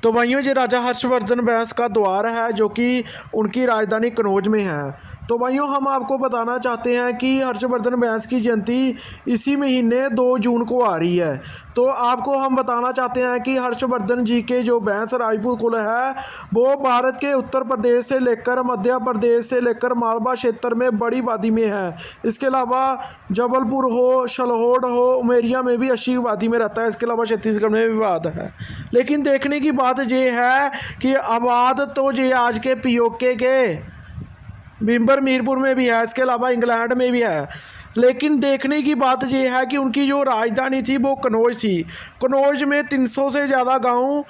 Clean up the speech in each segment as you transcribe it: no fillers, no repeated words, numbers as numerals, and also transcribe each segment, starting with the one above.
तो भाइयों ये राजा हर्षवर्धन बैंस का द्वार है जो कि उनकी राजधानी कन्नौज में है। तो भाइयों हम आपको बताना चाहते हैं कि हर्षवर्धन बैंस की जयंती इसी महीने 2 जून को आ रही है। तो आपको हम बताना चाहते हैं कि हर्षवर्धन जी के जो बैंस राजपूत कुल है वो भारत के उत्तर प्रदेश से लेकर मध्य प्रदेश से लेकर मालवा क्षेत्र में बड़ी वादी में है। इसके अलावा जबलपुर हो, शलहोड हो, उमेरिया में भी अच्छी वादी में रहता है। इसके अलावा छत्तीसगढ़ में भी वाद है। लेकिन देखने की बात ये है कि आबाद तो ये आज के पीओके के भिंबर मीरपुर में भी है, इसके अलावा इंग्लैंड में भी है। लेकिन देखने की बात यह है कि उनकी जो राजधानी थी वो कन्नौज थी। कन्नौज में 300 से ज़्यादा गांव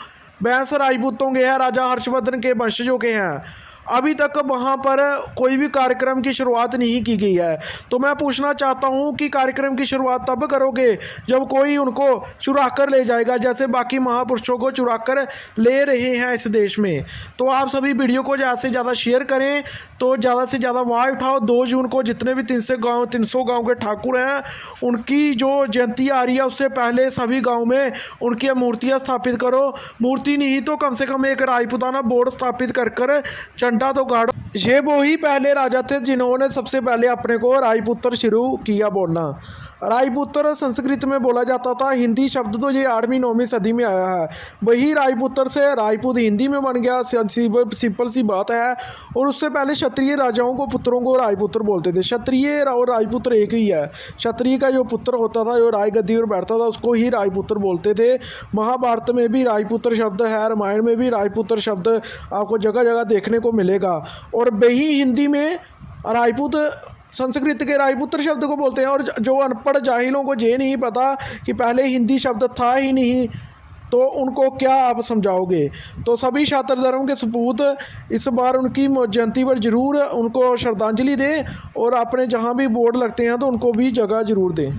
बैंस राजपूतों के हैं, राजा हर्षवर्धन के वंशजों के हैं। अभी तक वहाँ पर कोई भी कार्यक्रम की शुरुआत नहीं की गई है। तो मैं पूछना चाहता हूँ कि कार्यक्रम की शुरुआत तब करोगे जब कोई उनको चुरा कर ले जाएगा, जैसे बाकी महापुरुषों को चुरा कर ले रहे हैं इस देश में। तो आप सभी वीडियो को ज़्यादा से ज़्यादा शेयर करें, तो ज़्यादा से ज़्यादा आवाज़ उठाओ। 2 जून को जितने भी 300 गाँव के ठाकुर हैं उनकी जो जयंती आ रही है उससे पहले सभी गाँव में उनकी मूर्तियाँ स्थापित करो। मूर्ति नहीं तो कम से कम एक राजपूताना बोर्ड स्थापित कर झंडा तो गाड़ो। ये वो ही पहले राजा थे जिन्होंने सबसे पहले अपने को राजपुत्र शुरू किया बोलना। राजपुत्र संस्कृत में बोला जाता था। हिंदी शब्द तो ये 8वीं 9वीं सदी में आया है। वही राजपुत्र से राजपूत हिंदी में बन गया, सिंपल सी बात है। और उससे पहले क्षत्रिय राजाओं को पुत्रों को राजपुत्र बोलते थे। क्षत्रिय और राजपुत्र एक ही है। क्षत्रिय का जो पुत्र होता था जो राजगद्दी पर बैठता था उसको ही राजपुत्र बोलते थे। महाभारत में भी राजपुत्र शब्द है, रामायण में भी राजपुत्र शब्द आपको जगह जगह देखने को मिलेगा। और वही हिंदी में राजपूत संस्कृत के राजपुत्र शब्द को बोलते हैं। और जो अनपढ़ जाहिलों को ये नहीं पता कि पहले हिंदी शब्द था ही नहीं, तो उनको क्या आप समझाओगे। तो सभी छात्र धर्म के सपूत इस बार उनकी जयंती पर ज़रूर उनको श्रद्धांजलि दें और अपने जहाँ भी बोर्ड लगते हैं तो उनको भी जगह ज़रूर दें।